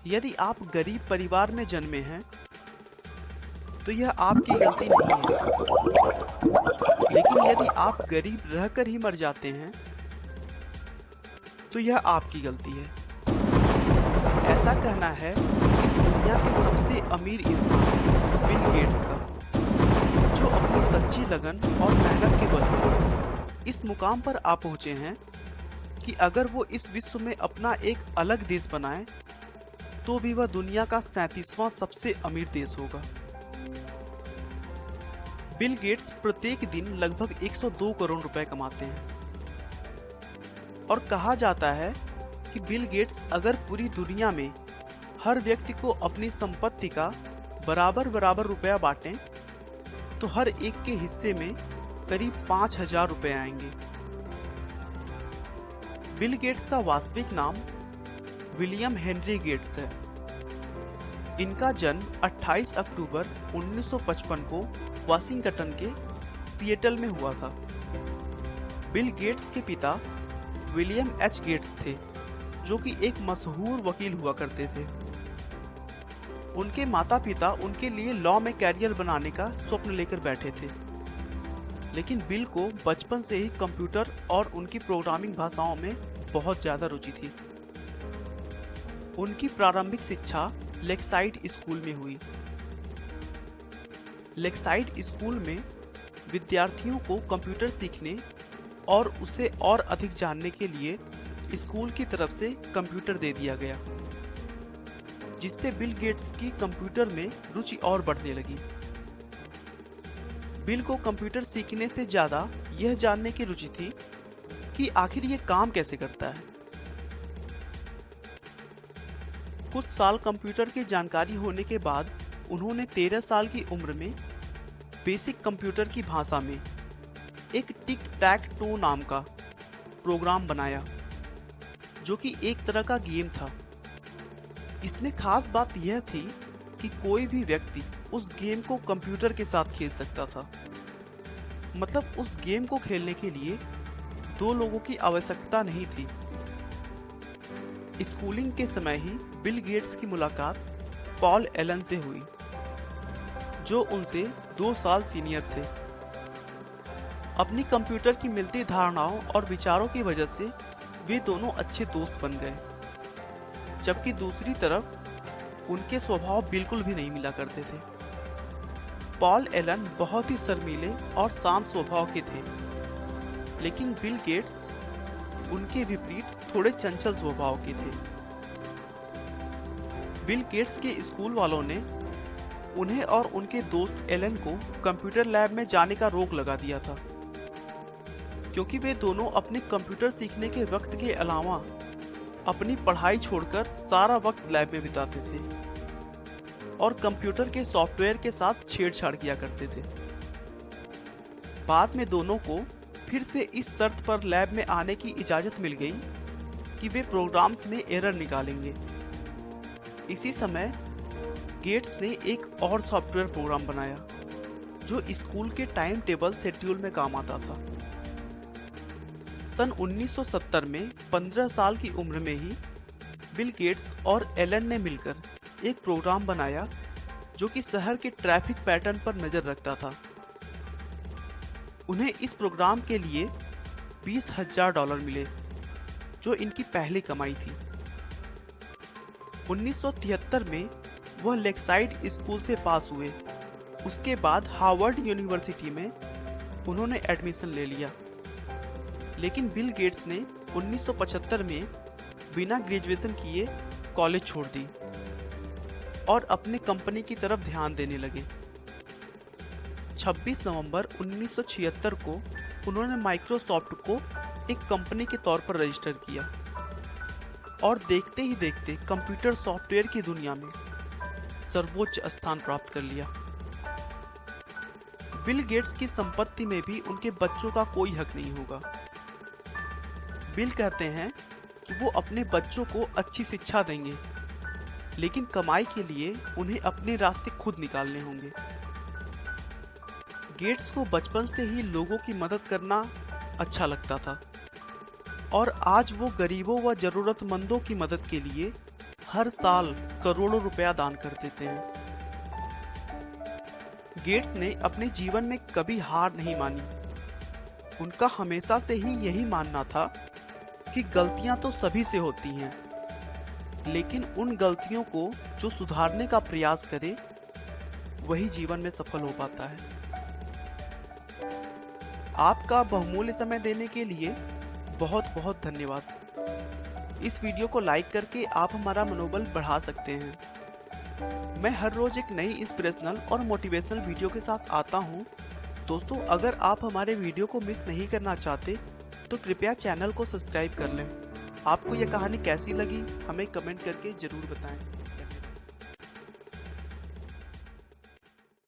यदि आप गरीब परिवार में जन्मे हैं तो यह आपकी गलती नहीं है। लेकिन यदि आप गरीब रहकर ही मर जाते हैं तो यह आपकी गलती है। ऐसा कहना है इस दुनिया के सबसे अमीर इंसान बिल गेट्स का, जो अपनी सच्ची लगन और मेहनत के बल पर इस मुकाम पर आ पहुंचे हैं कि अगर वो इस विश्व में अपना एक अलग देश बनाए तो भी वह दुनिया का 37वां सबसे अमीर देश होगा। बिल गेट्स प्रत्येक दिन लगभग 102 करोड़ रुपए कमाते हैं और कहा जाता है कि बिल गेट्स अगर पूरी दुनिया में हर व्यक्ति को अपनी संपत्ति का बराबर बराबर रुपया बांटें तो हर एक के हिस्से में करीब 5,000 रुपए आएंगे। बिल गेट्स का वास्तविक नाम विलियम हेनरी गेट्स है। इनका जन्म 28 अक्टूबर 1955 को वाशिंगटन के सिएटल में हुआ था। बिल गेट्स के पिता विलियम एच गेट्स थे, जो कि एक मशहूर वकील हुआ करते थे। उनके माता पिता उनके लिए लॉ में कैरियर बनाने का स्वप्न लेकर बैठे थे, लेकिन बिल को बचपन से ही कंप्यूटर और उनकी प्रोग्रामिंग भाषाओं में बहुत ज्यादा रुचि थी। उनकी प्रारंभिक शिक्षा लेक्साइड स्कूल में हुई। लेक्साइड स्कूल में विद्यार्थियों को कंप्यूटर सीखने और उसे और अधिक जानने के लिए स्कूल की तरफ से कंप्यूटर दे दिया गया, जिससे बिल गेट्स की कंप्यूटर में रुचि और बढ़ने लगी। बिल को कंप्यूटर सीखने से ज्यादा यह जानने की रुचि थी कि आखिर ये काम कैसे करता है। कुछ साल कंप्यूटर की जानकारी होने के बाद उन्होंने 13 साल की उम्र में बेसिक कंप्यूटर की भाषा में एक टिक टैक टो नाम का प्रोग्राम बनाया, जो कि एक तरह का गेम था। इसमें खास बात यह थी कि कोई भी व्यक्ति उस गेम को कंप्यूटर के साथ खेल सकता था। मतलब उस गेम को खेलने के लिए दो लोगों की आवश्यकता नहीं थी। स्कूलिंग के समय ही बिल गेट्स की मुलाकात पॉल एलन से हुई, जो उनसे 2 साल सीनियर थे। अपनी कंप्यूटर की मिलती धारणाओं और विचारों की वजह से वे दोनों अच्छे दोस्त बन गए, जबकि दूसरी तरफ उनके स्वभाव बिल्कुल भी नहीं मिला करते थे। पॉल एलन बहुत ही शर्मीले और शांत स्वभाव के थे, लेकिन बिल गेट्स उनके विपरीत थोड़े चंचल स्वभाव के थे। बिल गेट्स के स्कूल वालों ने उन्हें और उनके दोस्त एलन को कंप्यूटर लैब में जाने का रोक लगा दिया था, क्योंकि वे दोनों अपने कंप्यूटर सीखने के वक्त के अलावा अपनी पढ़ाई छोड़कर सारा वक्त लैब में बिताते थे और कंप्यूटर के सॉफ्टवेयर के साथ छेड़छाड़ किया करते थे। बाद में दोनों को फिर से इस शर्त पर लैब में आने की इजाजत मिल गई कि वे प्रोग्राम्स में एरर निकालेंगे। इसी समय गेट्स ने एक और सॉफ्टवेयर प्रोग्राम बनाया जो स्कूल के टाइम टेबल शेड्यूल में काम आता था। सन 1970 में 15 साल की उम्र में ही बिल गेट्स और एलन ने मिलकर एक प्रोग्राम बनाया जो कि शहर के ट्रैफिक पैटर्न पर नजर रखता था। उन्हें इस प्रोग्राम के लिए $20,000 मिले, जो इनकी पहली कमाई थी। 1973 में वह लेक्साइड स्कूल से पास हुए। उसके बाद हार्वर्ड यूनिवर्सिटी में उन्होंने एडमिशन ले लिया, लेकिन बिल गेट्स ने 1975 में बिना ग्रेजुएशन किए कॉलेज छोड़ दी और अपनी कंपनी की तरफ ध्यान देने लगे। 26 नवंबर 1976 को उन्होंने माइक्रोसॉफ्ट को एक कंपनी के तौर पर रजिस्टर किया और देखते ही देखते कंप्यूटर सॉफ्टवेयर की दुनिया में सर्वोच्च स्थान प्राप्त कर लिया। बिल गेट्स की संपत्ति में भी उनके बच्चों का कोई हक नहीं होगा। बिल कहते हैं कि वो अपने बच्चों को अच्छी शिक्षा देंगे, लेकिन कमाई के लिए उन्हें अपने रास्ते खुद निकालने होंगे। गेट्स को बचपन से ही लोगों की मदद करना अच्छा लगता था और आज वो गरीबों व जरूरतमंदों की मदद के लिए हर साल करोड़ों रुपया दान कर देते हैं। गेट्स ने अपने जीवन में कभी हार नहीं मानी। उनका हमेशा से ही यही मानना था कि गलतियां तो सभी से होती हैं, लेकिन उन गलतियों को जो सुधारने का प्रयास करे वही जीवन में सफल हो पाता है। आपका बहुमूल्य समय देने के लिए बहुत बहुत धन्यवाद। इस वीडियो को लाइक करके आप हमारा मनोबल बढ़ा सकते हैं। मैं हर रोज एक नई इंस्पिरेशनल और मोटिवेशनल वीडियो के साथ आता हूं। दोस्तों, अगर आप हमारे वीडियो को मिस नहीं करना चाहते तो कृपया चैनल को सब्सक्राइब कर लें। आपको यह कहानी कैसी लगी हमें कमेंट करके जरूर बताएं।